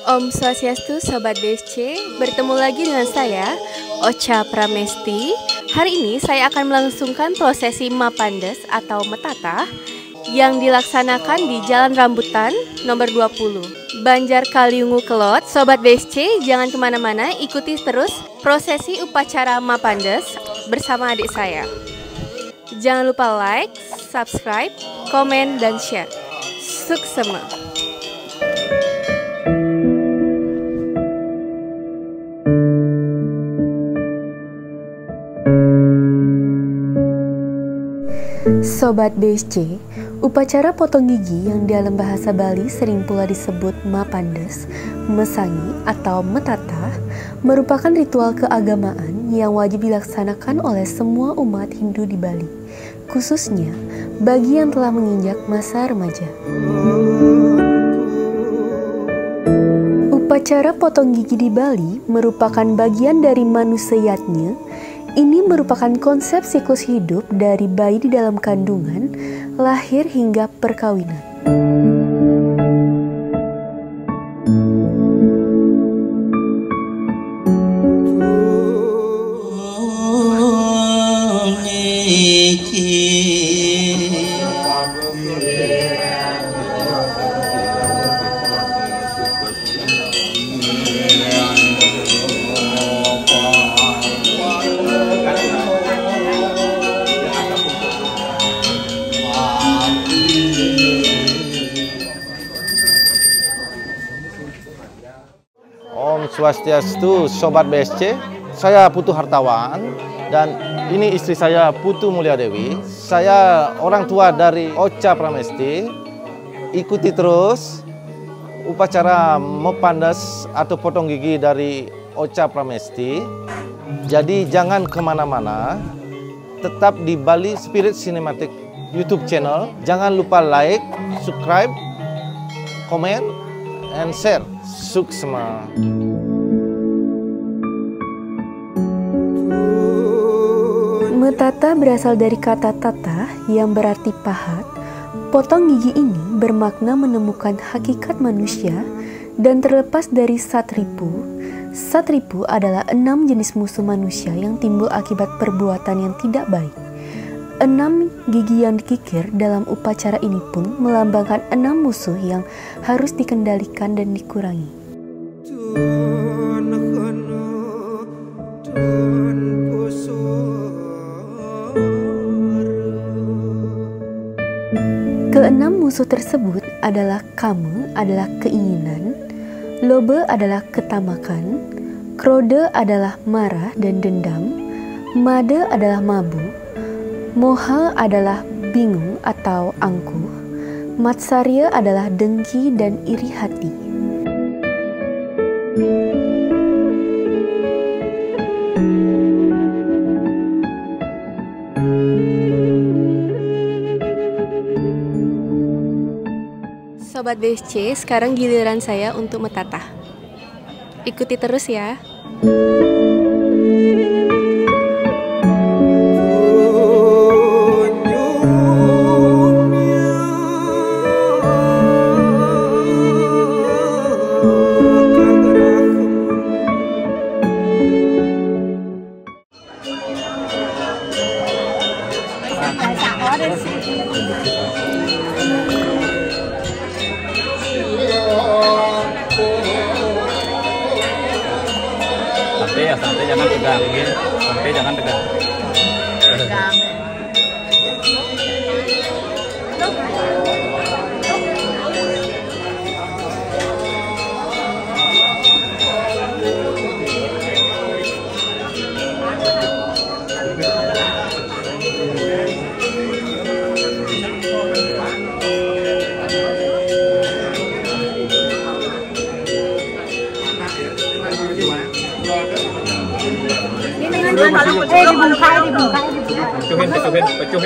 Om Swastiastu Sobat BSC, bertemu lagi dengan saya, Ocha Pramesti. Hari ini saya akan melangsungkan prosesi Mapandes atau Metata yang dilaksanakan di Jalan Rambutan nomor 20, Banjar Kaliungu Kelot. Sobat BSC, jangan kemana-mana, ikuti terus prosesi upacara Mapandes bersama adik saya. Jangan lupa like, subscribe, komen, dan share. Suksema! Sobat BSC, upacara potong gigi yang dalam bahasa Bali sering pula disebut Mapandes, Mesangi, atau Metata merupakan ritual keagamaan yang wajib dilaksanakan oleh semua umat Hindu di Bali, khususnya bagi yang telah menginjak masa remaja. Upacara potong gigi di Bali merupakan bagian dari manusayatnya. Ini merupakan konsep siklus hidup dari bayi di dalam kandungan, lahir hingga perkawinan. Om Swastiastu Sobat BSC, saya Putu Hartawan dan ini istri saya Putu Mulia Dewi. Saya orang tua dari Ocha Pramesti. Ikuti terus upacara Mapandes atau potong gigi dari Ocha Pramesti. Jadi jangan kemana-mana, tetap di Bali Spirit Cinematic YouTube channel. Jangan lupa like, subscribe, komen, and share. Suksema. Metata berasal dari kata tata yang berarti pahat. Potong gigi ini bermakna menemukan hakikat manusia dan terlepas dari satripu. Satripu adalah 6 jenis musuh manusia yang timbul akibat perbuatan yang tidak baik. 6 gigi yang dikikir dalam upacara ini pun melambangkan 6 musuh yang harus dikendalikan dan dikurangi. Keenam musuh tersebut adalah kama adalah keinginan, lobe adalah ketamakan, krode adalah marah dan dendam, mada adalah mabuk, moha adalah bingung atau angkuh, matsarya adalah dengki dan iri hati. Sobat BSC, sekarang giliran saya untuk metata. Ikuti terus ya. Santai jangan tegang, santai jangan tegang.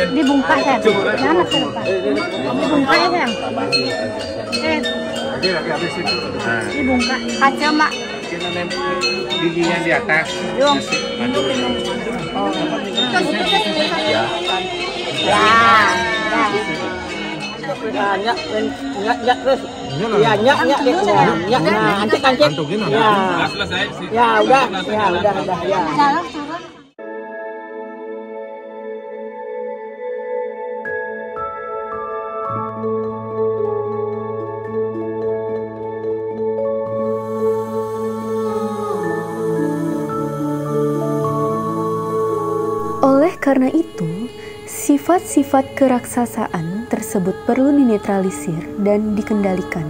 Dibungkai kan? Jangan dibungkai kan? Dibungkai kaca mak. Giginya di atas. Oh. Ya. Ya. nyak terus. Ya nyak nah ancik ya udah ya. Oleh karena itu, sifat-sifat keraksasaan tersebut perlu dinetralisir dan dikendalikan,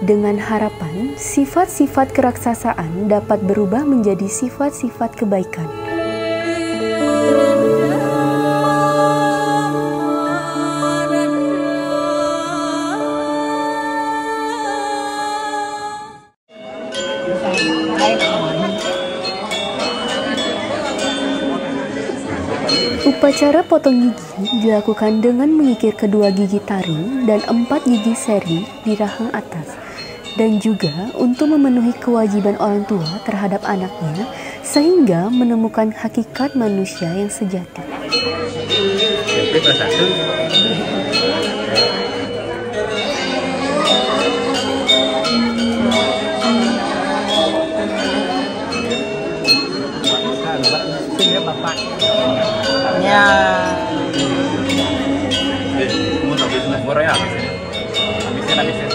dengan harapan sifat-sifat keraksasaan dapat berubah menjadi sifat-sifat kebaikan. Upacara potong gigi dilakukan dengan mengikir kedua gigi taring dan 4 gigi seri di rahang atas, dan juga untuk memenuhi kewajiban orang tua terhadap anaknya sehingga menemukan hakikat manusia yang sejati. Ya. Habisin.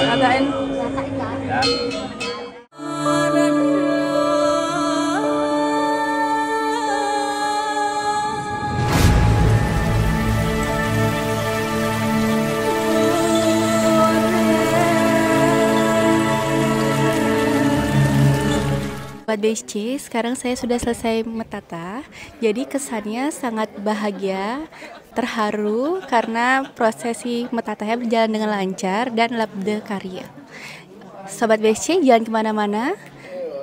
Ratain. Ya. Sobat BSC, sekarang saya sudah selesai metata, jadi kesannya sangat bahagia, terharu karena prosesi metatanya berjalan dengan lancar dan labda karya. Sobat BSC, jangan kemana-mana,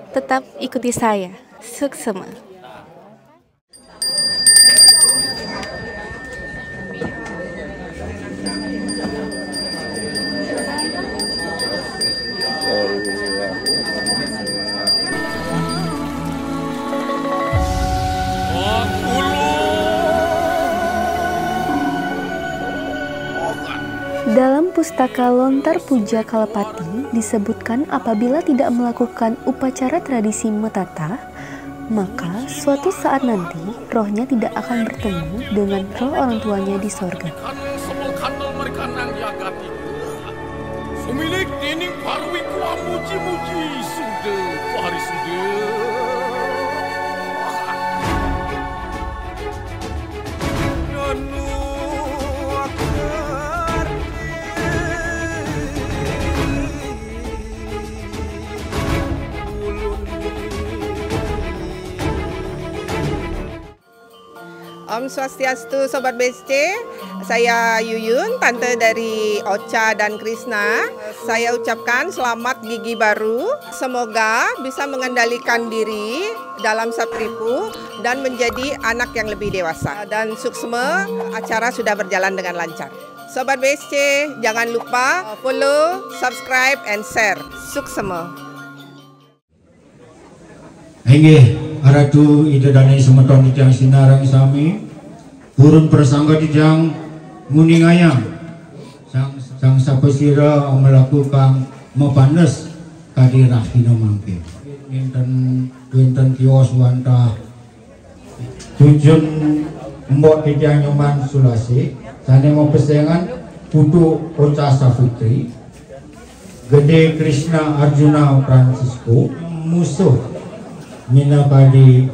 tetap ikuti saya. Suksema. Dalam pustaka Lontar Puja Kalapati disebutkan apabila tidak melakukan upacara tradisi metata, maka suatu saat nanti rohnya tidak akan bertemu dengan roh orang tuanya di sorga. Om Swastiastu Sobat BSC, saya Yuyun, tante dari Ocha dan Krishna. Saya ucapkan selamat gigi baru, semoga bisa mengendalikan diri dalam satripu dan menjadi anak yang lebih dewasa. Dan suksema, acara sudah berjalan dengan lancar. Sobat BSC, jangan lupa follow, subscribe, and share. Suksema. Inggih aratu ida dani semeton tijang sinarang sami purun persangga tijang nguningayang sang sapesira melakukan mepanes kadirah hino mangke winten kios wanta tujun mbok tijang nyoman Sulasi sane mau pesengan putu Ocha Safitri Gede Krishna Arjuna Francisco musuh Minapadi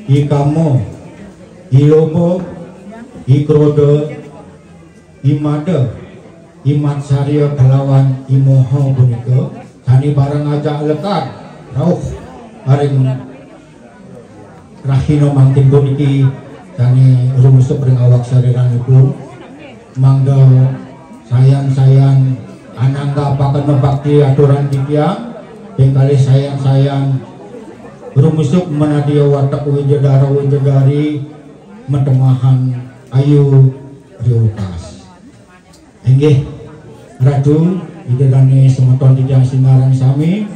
Ikamo Ilopo Ikrodo Imada Imat Sarya Kelawan Imoho punika tani barang ajak lekat rauh aring rahino mangkin puniki tani rumusuk ring awak sariranipun mangga sayang-sayang anangga pakan membakti aturan tiang pengkali sayang-sayang rumusuk menadia watak winjedari metemahan ayu riukas. Inggih ratu idedane semeton titiang sinarang sami.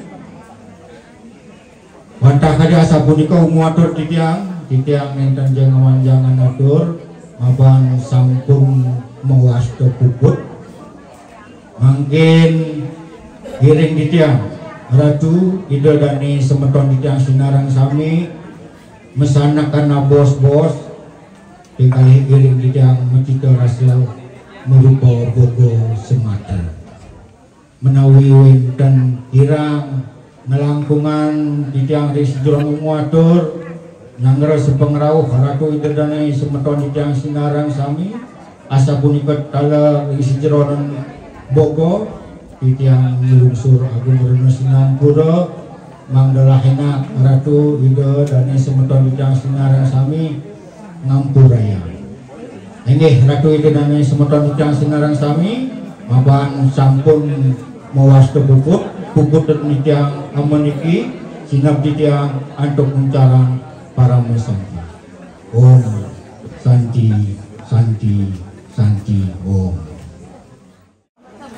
Wantah kada asa punika umuatur titiang enten jangan atur maban sampun mewasta puput mungkin giring titiang ratu idedane semeton titiang sinarang sami mesanakan bos-bos dikali giring titiang mencita rasa merupa bogo semata menawi wenten kirang ngelangkungan titiang risjurang umuatur nangger sepengrauh ratu idedane semeton titiang sinarang sami asa punika tala isi jeronan bogo titiang lungsur agung rena Sinampura mangdalah enak ratu idedane semeton titiang sinarang sami ngampuraya. Inggih ratu idedane semeton titiang sinarang sami maban sampun mewasta puput titiang amaniki sinap titiang antuk muncaran para mesanti. Om Santi Santi Santi Om.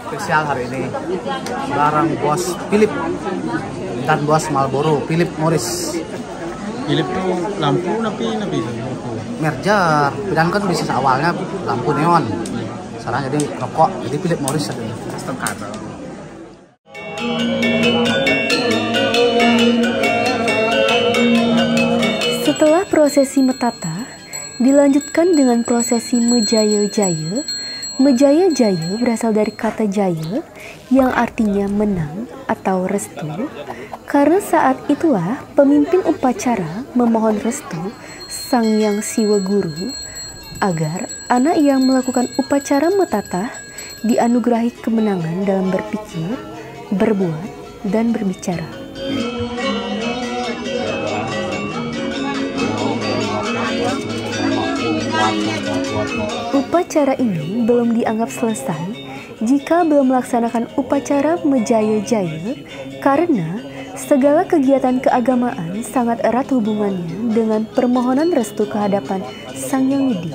Spesial hari ini barang bos Philip dan bos Marlboro Philip Morris. Philip tuh lampu napi merger dan kan bisnis awalnya lampu neon. Sekarang jadi rokok, jadi Philip Morris ada custom car. Setelah prosesi metata, dilanjutkan dengan prosesi Mejaya-jaya. Mejaya-jaya berasal dari kata jaya yang artinya menang atau restu. Karena saat itulah pemimpin upacara memohon restu Sang Yang Siwa Guru agar anak yang melakukan upacara metata dianugerahi kemenangan dalam berpikir, berbuat, dan berbicara. Upacara ini belum dianggap selesai jika belum melaksanakan upacara Mejaya-jaya karena segala kegiatan keagamaan sangat erat hubungannya dengan permohonan restu kehadapan Sang Yang Widi.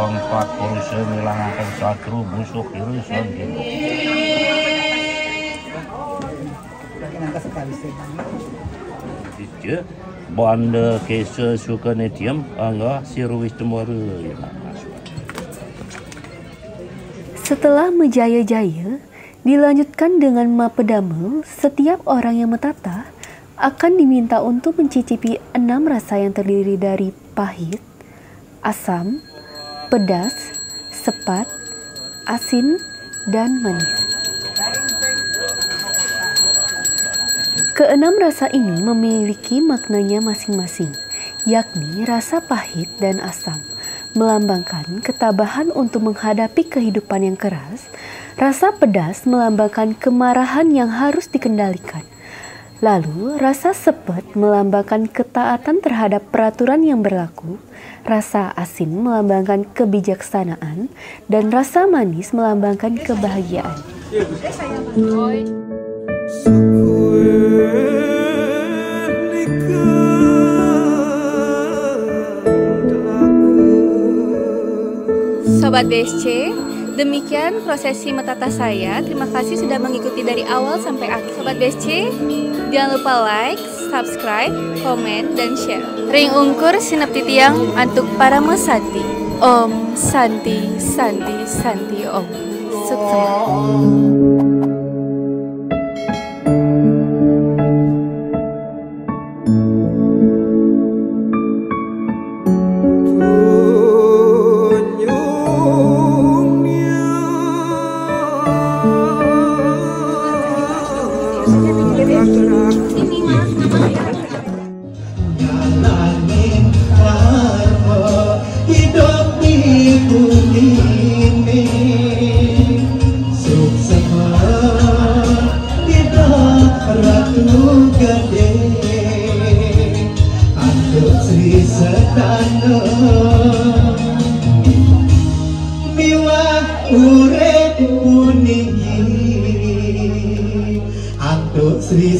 Empat kursi ngilangaken satru busuk irisan gitu. Dia banda kesa suka netiam angga siruwis temore. Setelah Mejaya-jaya dilanjutkan dengan Mapedamel, setiap orang yang metata akan diminta untuk mencicipi 6 rasa yang terdiri dari pahit, asam, pedas, sepat, asin, dan manis. Keenam rasa ini memiliki maknanya masing-masing, yakni rasa pahit dan asam, melambangkan ketabahan untuk menghadapi kehidupan yang keras. Rasa pedas melambangkan kemarahan yang harus dikendalikan. Lalu, rasa sepet melambangkan ketaatan terhadap peraturan yang berlaku. Rasa asin melambangkan kebijaksanaan, dan rasa manis melambangkan kebahagiaan. Sobat BSC, demikian prosesi metata saya. Terima kasih sudah mengikuti dari awal sampai akhir. Sobat BSC, jangan lupa like, subscribe, komen, dan share. Ring ungkur sinep titiang antuk para mesanti. Om Santi Santi Santi Om. Sukses. Hidup di bumi ini miwah urip puniki antuk Sri